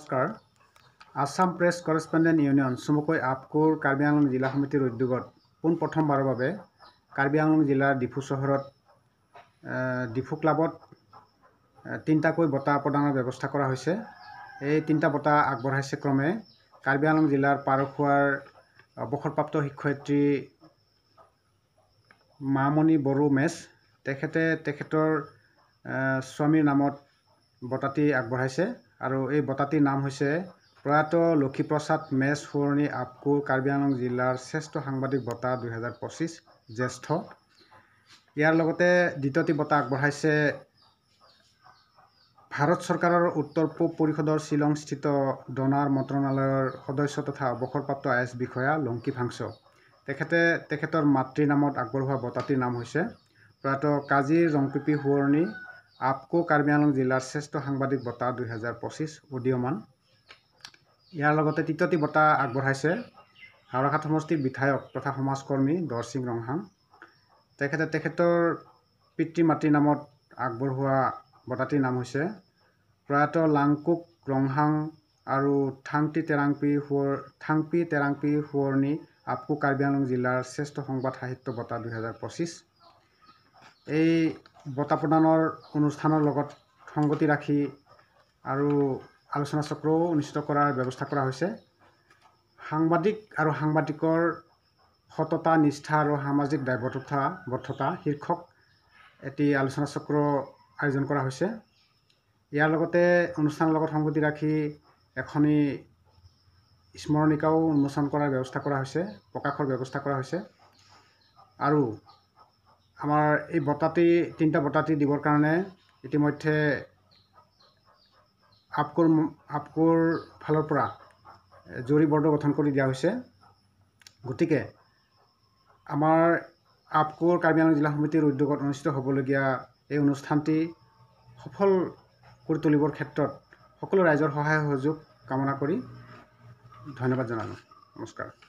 নমস্কাৰ। Assam press correspondent union চমুকৈ আপকোৰ কাৰ্বি আংলং জিলা সমিতিৰ উদ্যোগত পোনপ্ৰথমবাৰৰ বাবে কাৰ্বি আংলং জিলাৰ ডিফু চহৰত ডিফু ক্লাবত 3টাকৈ বঁটা প্ৰদানৰ ব্যৱস্থা কৰা হৈছে। এই 3টা বঁটা আগবঢ়াইছে ক্ৰমে কাৰ্বি আংলং জিলাৰ পাৰখোৱাৰ অৱসৰপ্ৰাপ্ত শিক্ষয়িত্ৰী মামণি বড়ো মেছ। তেখেতৰ স্বামীৰ নামত বঁটাটি আগবঢ়াইছে আৰু এই বঁটাটিৰ নাম হৈছে প্ৰয়াত লক্ষীপ্ৰসাদ মেছ সোঁৱৰণী আপকোৰ কাৰ্বি আংলং জিলাৰ শ্ৰেষ্ঠ সাংবাদিক বঁটা 2025 জ্যেষ্ঠ। ইয়াৰ লগতে দ্বিতীয়টি বঁটা আগবঢ়াইছে ভাৰত চৰকাৰৰ উত্তৰ পূব পৰিষদৰ শ্বিলংস্থিত ডনাৰ মন্ত্ৰণালয়ৰ সদস্য তথা অৱসৰপ্ৰাপ্ত IAS বিষয়া লংকি ভাংছ। তেখেতৰ মাতৃৰ নামত আগবঢ়োৱা বঁটাটিৰ নাম হৈছে প্ৰয়াত কাজী ৰংপিপি সোঁৱৰণী আপকো কাৰ্বি আংলং জিলাৰ শ্ৰেষ্ঠ সাংবাদিক বঁটা 2025 উদীয়মান। ইয়াৰ লগতে তৃতীয়টি বঁটা আগবঢ়াইছে হাওৰাঘাট সমষ্টিৰ বিধায়ক তথা সমাজকৰ্মী দৰসিং ৰংহাং। তেখেতৰ পিতৃ মাতৃৰ নামত আগবঢ়োৱা বঁটাটিৰ নাম হৈছে প্ৰয়াত লাংকুক ৰংহাং আৰু থাংপি তেৰাংপি সোঁৱৰণী আপকো কাৰ্বি আংলং জিলাৰ শ্ৰেষ্ঠ সংবাদ সাহিত্য বঁটা 2025। এই বঁটা প্ৰদানৰ অনুষ্ঠানৰ লগত সংগতি ৰাখি আৰু আলোচনা চক্ৰও অনুষ্ঠিত কৰাৰ ব্যৱস্থা কৰা হৈছে। সাংবাদিক আৰু সাংবাদিকৰ সততা, নিষ্ঠা আৰু সামাজিক দায়বদ্ধতা শীৰ্ষক এটি আলোচনা চক্ৰ আয়োজন কৰা হৈছে। ইয়াৰ লগতে অনুষ্ঠানৰ লগত সংগতি ৰাখি এখনি স্মৰণিকাও উন্মোচন কৰাৰ ব্যৱস্থা কৰা হৈছে, প্ৰকাশৰ ব্যৱস্থা কৰা হৈছে। আৰু আমাৰ এই তিনিটা বঁটাটি দিবৰ কাৰণে ইতিমধ্যে আপকোৰ ফালৰ পৰা জুৰি বৰ্ড গঠন কৰি দিয়া হৈছে। গতিকে আমাৰ আপকোৰ কাৰ্বি আংলং জিলা সমিতিৰ উদ্যোগত অনুষ্ঠিত হ'বলগীয়া এই অনুষ্ঠানটি সফল কৰি তুলিবৰ ক্ষেত্ৰত সকলো ৰাইজৰ সহায় সহযোগ কামনা কৰি ধন্যবাদ জনালোঁ। নমস্কাৰ।